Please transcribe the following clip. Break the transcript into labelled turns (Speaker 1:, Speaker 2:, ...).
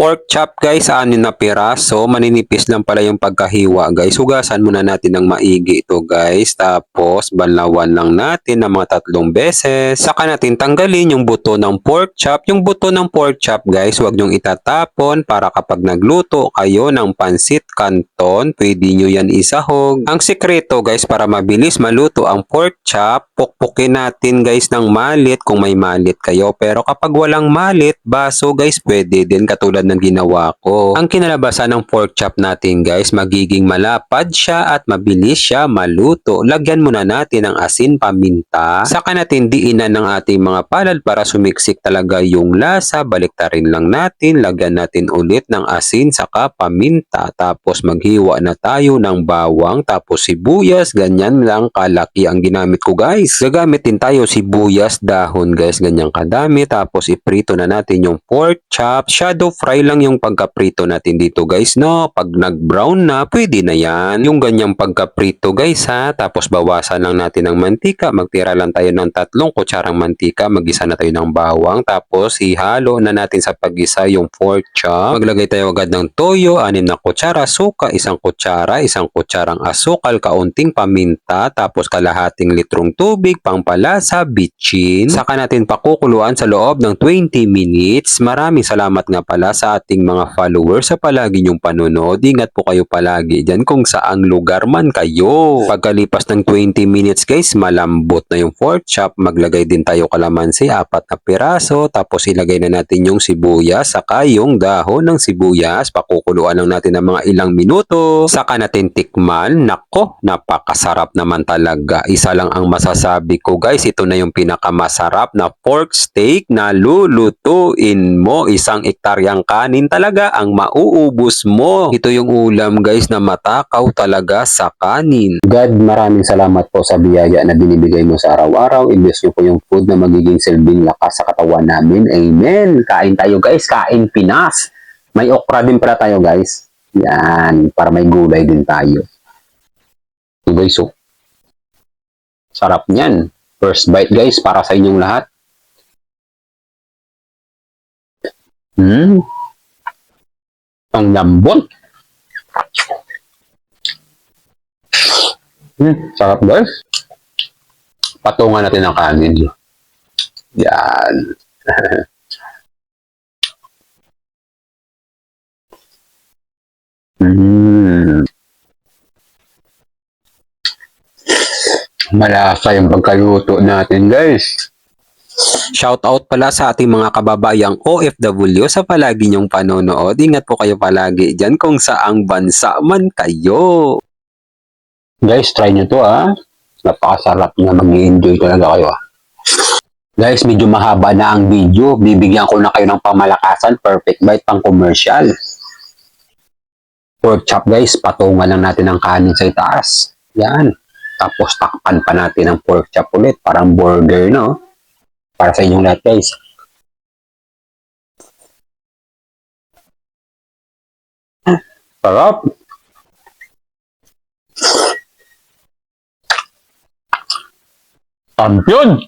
Speaker 1: Pork chop guys, 6 na piraso. Maninipis lang pala yung pagkahiwa guys. Hugasan muna natin ng maigi ito guys. Tapos banlawan lang natin ng mga 3 beses. Saka natin tanggalin yung buto ng pork chop. Yung buto ng pork chop guys, huwag nyong itatapon para kapag nagluto kayo ng pansit canton, pwede nyo yan isahog. Ang sikreto guys para mabilis maluto ang pork chop, pukpukin natin guys ng malit kung may malit kayo. Pero kapag walang malit, baso guys, pwede din katulad ng ginawa ko. Ang kinalabasan ng pork chop natin guys, magiging malapad siya at mabilis siya maluto. Lagyan muna natin ng asin, paminta. Saka natin diinan ng ating mga palad para sumiksik talaga yung lasa. Baliktarin lang natin. Lagyan natin ulit ng asin saka paminta. Tapos maghiwa na tayo ng bawang tapos sibuyas. Ganyan lang kalaki ang ginamit ko guys. Gagamit din tayo sibuyas dahon guys. Ganyan kadami. Tapos iprito na natin yung pork chop. Shadow fry lang yung pagkaprito natin dito guys, no? Pag nag-brown na, pwede na yan. Yung ganyang pagkaprito guys ha. Tapos bawasan lang natin ng mantika. Magtira lang tayo ng 3 kutsarang mantika. Magisa na tayo ng bawang. Tapos ihalo na natin sa pag-isa yung pork chop. Maglagay tayo agad ng toyo, 6 na kutsara, suka, 1 kutsara, 1 kutsarang asukal, kaunting paminta, tapos kalahating litrong tubig, pangpalasa, bitchin. Saka natin pakukuluan sa loob ng 20 minutes. Maraming salamat nga pala sa ating mga followers sa palagi nyong panonood. Ingat po kayo palagi dyan kung saang lugar man kayo. Pagkalipas ng 20 minutes guys, malambot na yung pork chop. Maglagay din tayo kalamansi, 4 na piraso. Tapos ilagay na natin yung sibuyas, saka yung dahon ng sibuyas. Pakukuluan lang natin ng mga ilang minuto. Saka natin tikman. Nako, napakasarap naman talaga. Isa lang ang masasabi ko guys, ito na yung pinakamasarap na pork steak na lulutuin mo. 1 ektaryang kanin talaga ang mauubos mo. Ito yung ulam guys na matakaw talaga sa kanin. God, maraming salamat po sa biyaya na binibigay mo sa araw-araw. Invest nyo po yung food na magiging silbing lakas sa katawan namin. Amen. Kain tayo guys. Kain Pinas. May okra din pala tayo guys. Yan. Para may gulay din tayo. So guys, so. Sarap niyan. First bite guys para sa inyong lahat. Ang lambot. Sarap guys. Patungan natin ang kanin. Yan. Malasa yung pagkaluto natin guys. Shoutout pala sa ating mga kababayang OFW sa palagi niyong panonood. Ingat po kayo palagi dyan kung saang bansa man kayo. Guys, try nyo to ha. Napakasarap na, mag-i-enjoy talaga kayo ha. Guys, medyo mahaba na ang video. Bibigyan ko na kayo ng pamalakasan. Perfect bite pang commercial. Pork chop guys, patungan lang natin ang kanin sa itaas. Yan. Tapos takpan pa natin ang pork chop ulit. Parang burger, no? Para sa inyong lahat guys. Sarap. Champion!